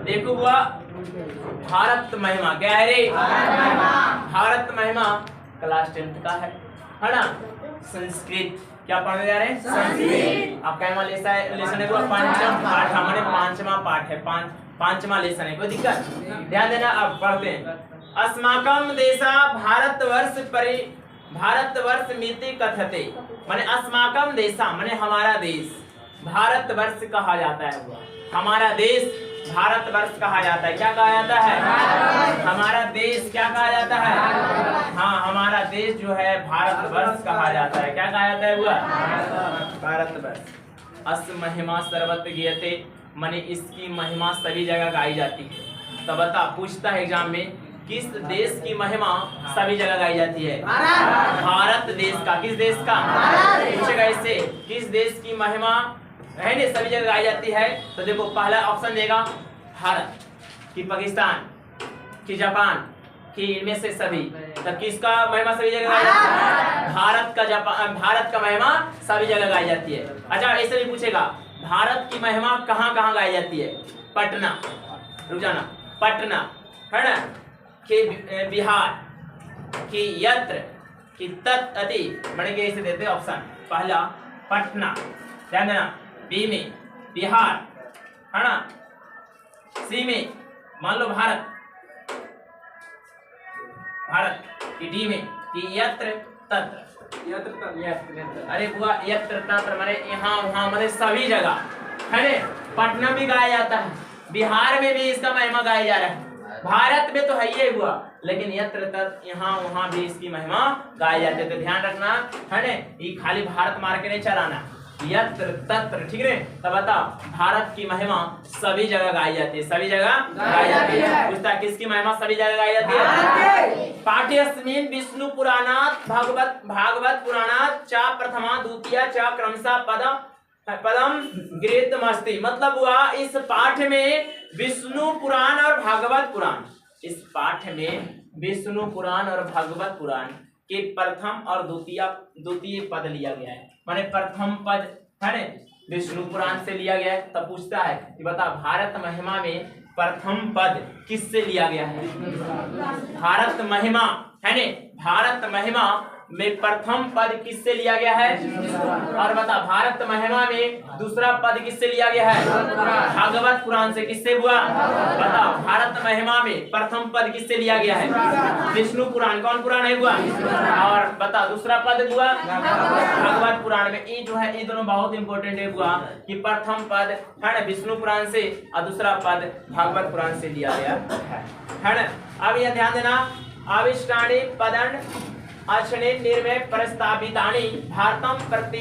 देखो हुआ भारत महिमा, क्या है रे? भारत महिमा क्लास 10th का है ना। संस्कृत क्या पढ़ने जा रहे हैं? संस्कृत। आपका यहाँ लेसन है पंचम पाठ, हमारे पांचवा पाठ है, पांचवा लेसन है, कोई दिक्कत? ध्यान देना। अब पढ़ते हैं। अस्माकम देशा भारतवर्ष मिति कथते, माने अस्माकम देशा माने हमारा देश, भारतवर्ष कहा जाता है। हमारा देश भारतवर्ष कहा जाता है। क्या कहा जाता है? हमारा देश क्या कहा जाता है? हाँ, हमारा देश जो है भारतवर्ष कहा जाता है। क्या कहा जाता है हुआ? भारतवर्ष। अस महिमा सर्वत्र गीयते, माने इसकी महिमा सभी जगह गाई जाती है। तो बता, पूछता है एग्जाम में, किस देश की महिमा सभी जगह गाई जाती है? भारत देश का। किस देश का? पूछेगा इससे, किस देश की महिमा है ना सभी जगह गाई जाती है? तो देखो पहला ऑप्शन देगा भारत कि पाकिस्तान कि जापान कि इनमें से सभी। तो किसका महिमा सभी जगह गाई जाती है? भारत का महिमा सभी जगह गाई जाती है। अच्छा, ऐसे भी पूछेगा भारत की महिमा कहाँ कहाँ गाई जाती है? पटना, रुक जाना, पटना है ना, कि बिहार कि यत्र कि तत् अति, बड़े के ऐसे देते ऑप्शन। पहला पटना, ध्यान देना, बी में बिहार है ना, सी में मान लो भारत कि डी में कि यत्र तत्र, अरे बुआ यत्र तत्र माने यहाँ वहाँ माने सभी जगह है ने। पटना भी गाया जाता है, बिहार में भी इसका महिमा गाया जा रहा है, भारत में तो है ये हुआ, लेकिन यत्र तत्र यहाँ वहाँ भी इसकी महिमा गाई जाती है। तो ध्यान रखना है ने, ये खाली भारत मार के नहीं चलाना, यत्र तत्र, ठीक है। तो बता, भारत की महिमा सभी जगह गाई जाती है, सभी जगह गाई जाती है। पूछता किसकी महिमा सभी जगह गाई जाती है? पाठ्यस्मिन् विष्णु पुराणात् भागवत पुराणात् च प्रथमा द्वितीया च क्रमशः पदम गृहीतमस्ति। मतलब हुआ इस पाठ में विष्णु पुराण और भागवत पुराण, इस पाठ में विष्णु पुराण और भागवत पुराण के प्रथम और द्वितीय पद लिया गया है। माने प्रथम पद है ना विष्णु पुराण से लिया गया है। तब पूछता है कि बता, भारत महिमा में प्रथम पद किससे लिया गया है? भारत महिमा है ने, भारत महिमा में प्रथम पद किससे लिया गया है? और बता, भारत महिमा में दूसरा पद किससे लिया गया है? भागवत पुराण से। किससे हुआ? बता, भारत महिमा में प्रथम पद किससे लिया गया है? विष्णु पुराण। कौन पुराण है हुआ? और बता, दूसरा पद हुआ भागवत पुराण में। ये जो है ये दोनों बहुत इंपॉर्टेंट है हुआ कि प्रथम पद है ना विष्णु पुराण से और दूसरा पद भागवत पुराण से लिया गया है ना। अब यह ध्यान देना, आविष्काणी पदन अक्षणे निर्मय प्रस्तावितानि भारतम प्रति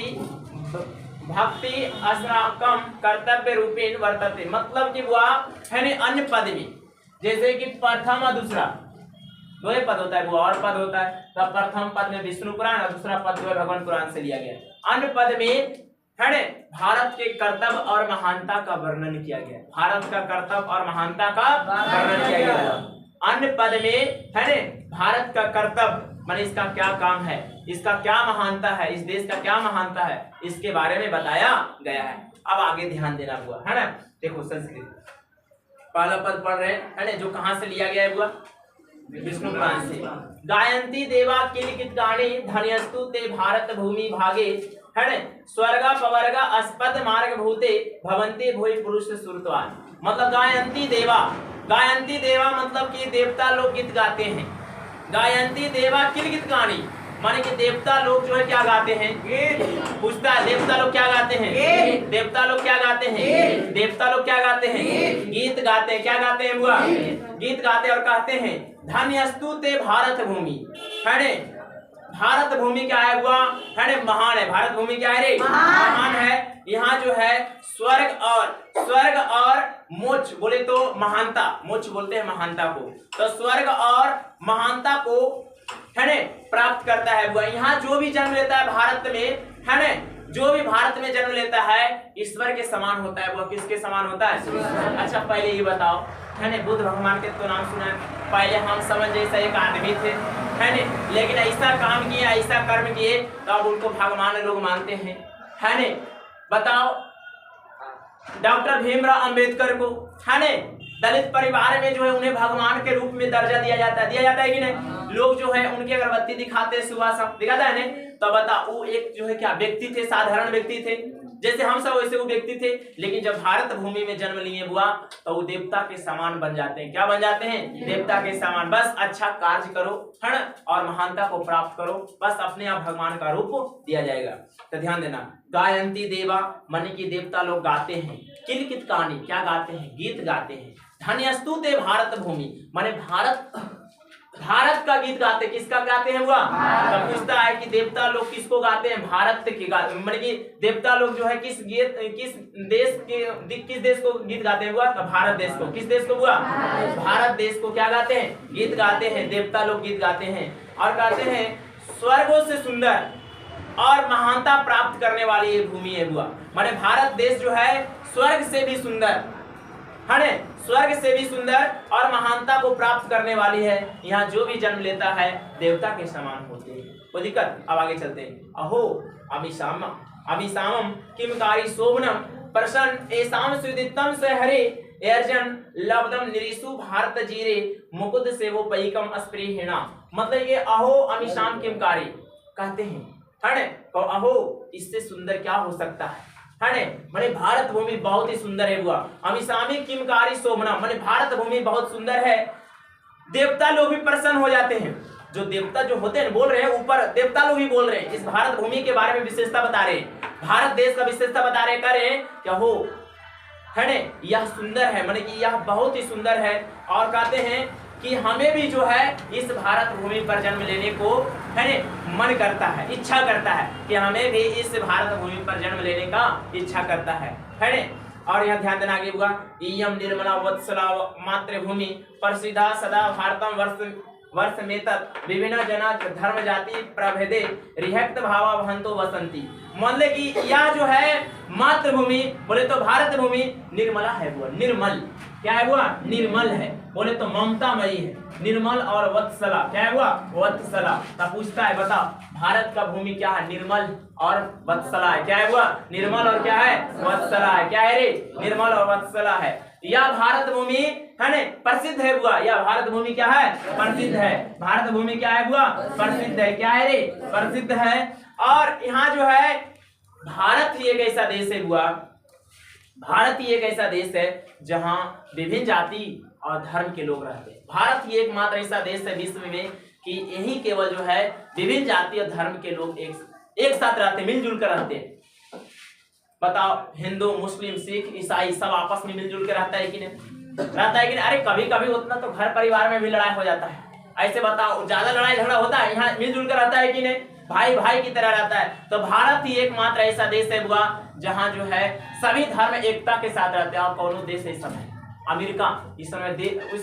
भक्ति अस्माकम कर्तव्य रूपेण वर्तते। मतलब कि वह है ने अन्य पद में, जैसे कि प्रथम और दूसरा दो ही पद होता है, वो और पद होता है। तो प्रथम पद में विष्णु पुराण और दूसरा पद जो है भगवान पुराण से लिया गया। अन्य पद में है ने भारत के कर्तव्य और महानता का वर्णन किया गया। भारत का कर्तव्य और महानता का वर्णन किया गया। अन्य पद में है ने भारत का कर्तव्य माने इसका क्या काम है, इसका क्या महानता है, इस देश का क्या महानता है, इसके बारे में बताया गया है। अब आगे ध्यान देना हुआ है ना। देखो संस्कृत पहला पद पढ़ रहे हैं ना, जो कहाँ से लिया गया है हुआ? विष्णु पुराण से। गायंती देवा किल गाणी धन्यस्तु ते भारत भूमि भागे है ना, स्वर्गा पवर्गा अस्पद मार्ग भूते भवंती भूमि पुरुष सुरतवान। मतलब गायंती देवा मतलब कि देवता लोग गीत गाते हैं। गायंती देवा किल गीत गानी माने कि देवता लोग जो है क्या गाते हैं? गीत। पूछता है देवता लोग क्या गाते हैं? गीत। देवता लोग क्या गाते हैं? देवता लोग क्या गाते हैं? गीत गाते हैं। क्या गाते हैं बुआ? गीत गाते और कहते हैं धन्यस्तु ते भारत भूमि है ने। भारत भूमि क्या है बुआ? है ने महान है। भारत भूमि क्या है रे? महान है। यहाँ जो है स्वर्ग और मोक्ष बोले तो महानता, मोक्ष बोलते हैं महानता को, तो स्वर्ग और महानता को है ने प्राप्त करता है बुआ। यहाँ जो भी जन्म लेता है भारत में है ने, जो भी भारत में जन्म लेता है ईश्वर के समान होता है। वो किसके समान होता है? अच्छा पहले ये बताओ है ने, बुद्ध भगवान के तो नाम सुना है। पहले हम समझ जैसा एक आदमी थे है ने, लेकिन ऐसा काम किए ऐसा कर्म किए तो अब उनको भगवान लोग मानते हैं है ने। बताओ डॉक्टर भीमराव अंबेडकर को है ने दलित परिवार में जो है उन्हें भगवान के रूप में दर्जा दिया जाता है कि नहीं। लोग जो है उनकी अगरबत्ती दिखाते हैं, सुबह शाम दिखाता है नहीं। तो बता वो एक जो है क्या व्यक्ति थे, साधारण व्यक्ति थे, जैसे हम सब वैसे वो व्यक्ति थे। लेकिन जब भारत भूमि में जन्म लिए बुआ तो वो देवता के समान बन जाते हैं। क्या बन जाते हैं? देवता के समान। बस अच्छा कार्य करो है ना, और महानता को प्राप्त करो, बस अपने आप भगवान का रूप दिया जाएगा। तो ध्यान देना, गायंती देवा माने की देवता लोग गाते हैं, किलकित कहानी क्या गाते हैं? गीत गाते हैं। धन्यस्तु ते भारत भूमि माने भारत का गीत गाते। किसका गाते हैं हुआ? तो पूछता है कि देवता लोग किसको गाते हैं? भारत के गाते, मतलब कि देवता लोग जो है किस देश को गीत गाते हैं हुआ? तो भारत देश को। किस देश को हुआ? भारत देश को क्या गाते हैं? गीत गाते हैं। देवता लोग गीत गाते हैं और गाते हैं स्वर्गों से सुंदर और महानता प्राप्त करने वाली ये भूमि है हुआ। माने भारत देश जो है स्वर्ग से भी सुंदर है, स्वर्ग से भी सुंदर और महानता को प्राप्त करने वाली है। यहाँ जो भी जन्म लेता है देवता के समान होते हैं। कोई दिक्कत? अब आगे चलते हैं। अहो अमिशामम किमकारी शोभनम प्रसन्न एसाम सुदितम से हरे अर्जन लब्धम निरीसु भारत जीरे मुकुद से वो पैकम अस्प्रिहिणा। मतलब ये अहो अमिशाम किमकारी कहते हैं है, तो अहो इससे सुंदर क्या हो सकता है माने भारत भूमि बहुत ही सुंदर है बुआ। अमिशामी किमकारी शोभना माने भारत भूमि बहुत सुंदर है। देवता लोग भी प्रसन्न हो जाते हैं। जो देवता जो होते हैं बोल रहे हैं, ऊपर देवता लोग ही बोल रहे हैं, इस भारत भूमि के बारे में विशेषता बता रहे हैं, भारत देश का विशेषता बता रहे करें क्या हो है ने, यह सुंदर है माने कि यह बहुत ही सुंदर है। और कहते हैं कि हमें भी जो है इस भारत भूमि पर जन्म लेने को है ने मन करता है, इच्छा करता है कि हमें भी इस भारत भूमि पर जन्म लेने का इच्छा करता है ने। और यहाँ ध्यान देना आगे होगा, इयम निर्मला वत्सला मातृभूमि प्रसिद्धा सदा भारतम वर्ष में तक विभिन्न जना धर्म जाति प्रभेदे रिहक्त भावा भंतो वसंती। मतलब कि यह जो है मातृभूमि बोले तो भारत भूमि निर्मला है वो, निर्मल क्या है वो? निर्मल है। बोले तो ममतामयी है, निर्मल और वत्सला क्या है वो? वत्सला। तब पूछता है बताओ भारत का भूमि क्या है? निर्मल और वत्सला है। क्या है वो? निर्मल और क्या है? वत्सला है। क्या है रे? निर्मल और वत्सला है। यह भारत भूमि है ने प्रसिद्ध है बुआ। यह भारत भूमि क्या है? प्रसिद्ध है। भारत भूमि क्या है बुआ? प्रसिद्ध है। क्या है रे? प्रसिद्ध है। और यहाँ जो है भारत ही एक ऐसा देश है बुआ, भारत ही एक ऐसा देश है जहाँ विभिन्न जाति और धर्म के लोग रहते हैं। भारत ही एकमात्र ऐसा देश है विश्व में कि यही केवल जो है विभिन्न जाति और धर्म के लोग एक साथ रहते हैं, मिलजुल कर रहते हैं। बताओ हिंदू मुस्लिम सिख ईसाई सब आपस में मिलजुल के रहता है कि नहीं? रहता है कि नहीं? अरे कभी कभी उतना तो घर परिवार में भी लड़ाई हो जाता है। ऐसे बताओ ज्यादा लड़ाई झगड़ा होता है? यहाँ मिलजुल कर रहता है कि नहीं? भाई भाई की तरह रहता है। तो भारत ही एकमात्र ऐसा देश है बुआ जहाँ जो है सभी धर्म एकता के साथ रहते हैं। और कौन देश है इस समय? अमेरिका इस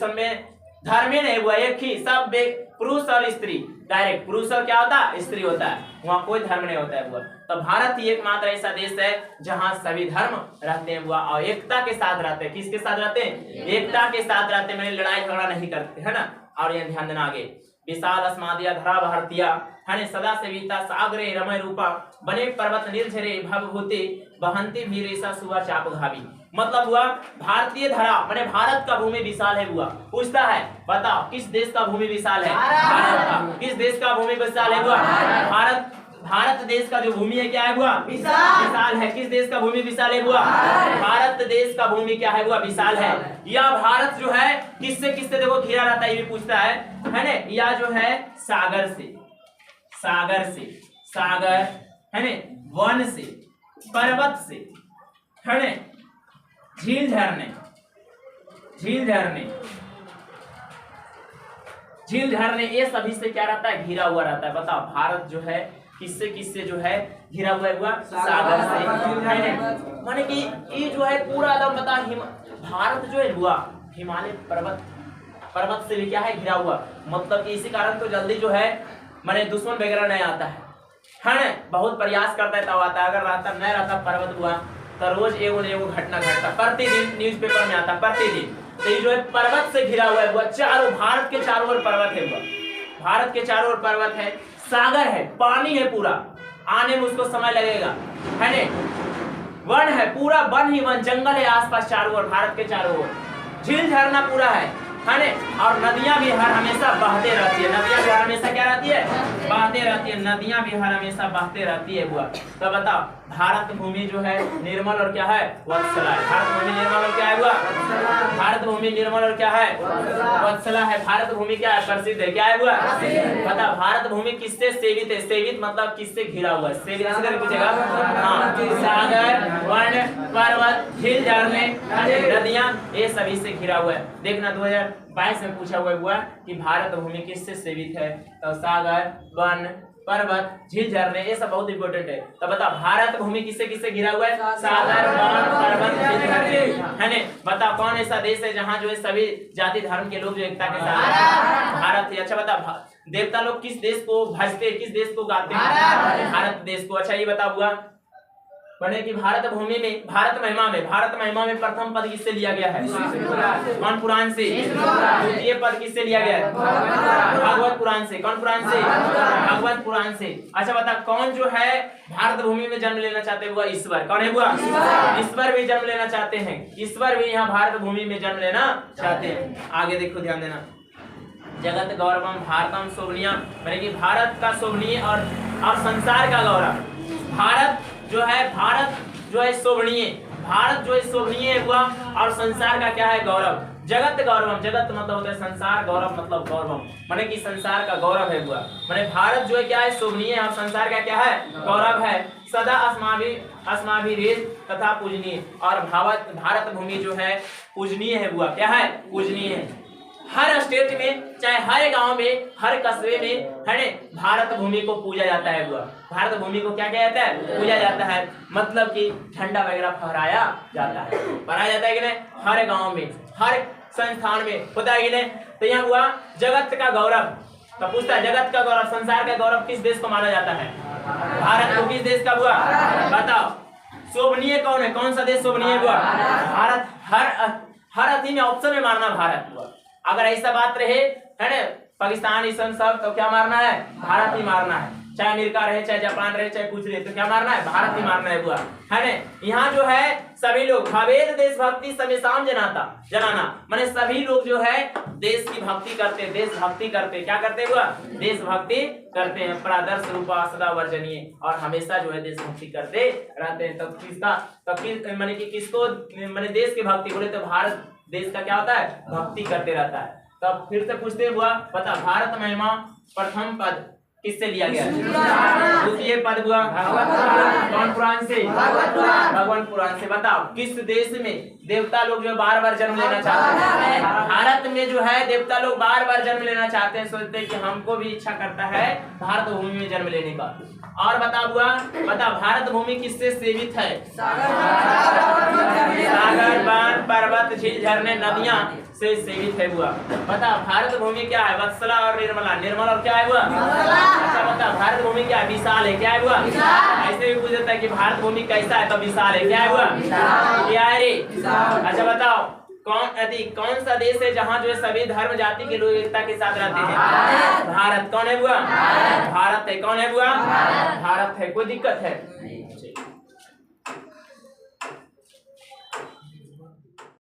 समय धर्म ही नहीं हुआ, एक ही सब पुरुष और स्त्री, डायरेक्ट पुरुष और क्या होता है? स्त्री होता है। वहाँ कोई धर्म नहीं होता है बुआ। तो भारत ही एकमात्र ऐसा देश है जहाँ सभी धर्म रहते हैं बुआ और एकता के साथ रहते हैं। किसके साथ रहते हैं? एकता के साथ रहते हैं, मैंने लड़ाई झगड़ा नहीं करते है ना। और यह ध्यान देना आगे, विशाल अस्मादिया धरा भारतीया हने सदा सेविता सागरे रमय रूपा बने पर्वत निर्झरे भवभूते बहंती भीरेसा सुवा चाप घावी। मतलब हुआ भारतीय धरा माने भारत का भूमि विशाल है हुआ। पूछता है बताओ किस देश का भूमि विशाल है? भारत का। किस देश का भूमि विशाल है हुआ? भारत। भारत देश का जो भूमि है क्या है हुआ? विशाल है। किस देश का भूमि विशाल है हुआ? भारत देश का भूमि क्या है हुआ? विशाल है। यह भारत जो है किससे किससे देखो घिरा रहता है, ये भी पूछता है ना। यह जो है सागर से, सागर है ने, वन से, पर्वत से है ने, झील झरने ये सभी से क्या रहता है? घिरा हुआ रहता है। बताओ भारत जो है किससे किससे जो है घिरा हुआ है? सागर से। माने कि ये जो है पूरा एकदम बता भारत जो है हुआ हिमालय पर्वत से भी क्या है? घिरा हुआ। मतलब कि इसी कारण तो जल्दी जो है माने दुश्मन वगैरह नहीं आता है ना। बहुत प्रयास करता है तब आता है। अगर रहता नहीं रहता पर्वत हुआ तो रोज एगो घटना घटता, प्रतिदिन न्यूज़पेपर में आता प्रतिदिन। तो ये जो है पर्वत से घिरा हुआ है, चारों भारत के चारों ओर पर्वत है, भारत के चारों ओर पर्वत है, सागर है, पानी है, पूरा आने में उसको समय लगेगा है ने। वन है, पूरा वन ही वन, जंगल है आसपास चारों ओर, भारत के चारों ओर झील झरना पूरा है ने, और नदियां भी हर हमेशा बहते रहती है। नदियां भी हर हमेशा क्या रहती है? बहते रहती है। नदियां भी हर हमेशा बहते रहती है बुआ। तो बताओ भारत भूमि जो है निर्मल और क्या है? वत्सला है। भारत भूमि निर्मल और क्या है बुआ? भारत भूमि निर्मल और क्या है? वत्सला है। भारत भूमि क्या है? प्रसिद्ध है। क्या है बुआ? बता भारत भूमि किससे सेवित है? सेवित मतलब किससे घिरा हुआ है? सेवित ऐसे करके पूछेगा। हाँ, सागर, वन, पर्वत, झील, झरने, नदियां, ये सभी से घिरा हुआ है। देखना 2022 में पूछा हुआ कि भारत भूमि किससे सेवित है? तो सागर, वन, पर्वत, झील, झरने, ये सब बहुत इंपॉर्टेंट है। तो बता भारत भूमि किससे किससे घिरा हुआ है? सागर, वन, पर्वत, झील, झरने, है ने। बता कौन ऐसा देश है जहाँ जो है सभी जाति धर्म के लोग जो एकता के साथ? भारत है। अच्छा बता देवता लोग किस देश को भजते हैं, किस देश को गाते हैं? भारत देश को। अच्छा ये बता हुआ बने कि भारत भूमि में भारत महिमा में प्रथम पद किससे लिया गया है? कौन पुराण से? द्वितीय पद किससे लिया गया है? भागवत पुराण से। कौन पुराण से? भागवत पुराण से। अच्छा बता कौन जो है भारत भूमि में जन्म लेना चाहते हैं? ईश्वर। कौन है बुआ? ईश्वर भी जन्म लेना चाहते हैं। ईश्वर भी यहाँ भारत भूमि में जन्म लेना चाहते हैं। आगे देखो ध्यान देना। जगत गौरवम भारतम शोभनीय, माने कि भारत का शोभनीय और संसार का गौरव। भारत जो है शोभनीय, भारत जो है शोभनीय हुआ और संसार का क्या है? गौरव। जगत गौरवम, जगत मतलब होता है संसार, गौरव मतलब गौरवम, माने कि संसार का गौरव है हुआ। माने भारत जो है क्या है? शोभनीय और संसार का क्या है? गौरव है। सदा अस्माभिरेत तथा पूजनीय, और भारत भूमि जो है पूजनीय है हुआ। क्या है? पूजनीय है। हर स्टेट में, चाहे हर गांव में, हर कस्बे में, है ने, भारत भूमि को पूजा जाता है बुआ। भारत भूमि को क्या किया जाता है? पूजा जाता है। मतलब कि झंडा वगैरह फहराया जाता है। फहराया जाता है कि नहीं? हर गांव में, हर संस्थान में होता है कि नहीं? तो यहाँ हुआ जगत का गौरव। तो पूछता है जगत का गौरव, संसार का गौरव किस देश को माना जाता है? भारत को। किस देश का बुआ? बताओ। शोभनीय कौन है? कौन सा देश शोभनीय बुआ? भारत। हर अति में ऑप्शन में मारना भारत हुआ। अगर ऐसा बात रहे, है ना, पाकिस्तान ये सब, तो क्या मारना है? भारत ही मारना है। चाहे अमेरिका रहे, चाहे जापान रहे, चाहे कुछ रहे, तो क्या मारना है? भारत ही मारना है बुआ, है ना। यहाँ जो है सभी लोग भवेद देशभक्ति समेसाम जनाना, माने सभी लोग जो है देश की भक्ति करते, देशभक्ति करते। क्या करते हुआ? देशभक्ति करते हैं। प्रादर्श रूपा सदा वर्जनीय, और हमेशा जो है देशभक्ति करते रहते हैं। तब किसका माने कि किसको माने देश की भक्ति बोले तो भारत देश का क्या होता है? भक्ति करते रहता है। तब फिर से पूछते हुआ बता भारत महिमा प्रथम पद किससे लिया गया? द्वितीय पद हुआ कौन पुराण से? भगवान पुराण से। बताओ किस देश में देवता लोग जो बार बार जन्म लेना चाहते हैं? भारत में जो है देवता लोग बार बार जन्म लेना चाहते हैं, सोचते हैं कि हमको भी इच्छा करता है भारत भूमि में जन्म लेने का। और बता भारत भूमि किससे सेवित है? सागर, वन, पर्वत, झील, झरने, नदियां से सेवित है हुआ। बता भारत भूमि क्या है? वत्सला और निर्मला। निर्मल और क्या है हुआ? अच्छा बता भारत भूमि क्या है? विशाल है। क्या है हुआ? ऐसे भी पूछ देता है कि भारत भूमि कैसा है? तो विशाल है। क्या है हुआ? क्या है रे? अच्छा बताओ कौन सा देश है जहाँ जो है सभी धर्म जाति के लोग एकता के साथ रहते हैं? भारत। कौन है हुआ? भारत है। कौन है हुआ? भारत है। कोई दिक्कत है?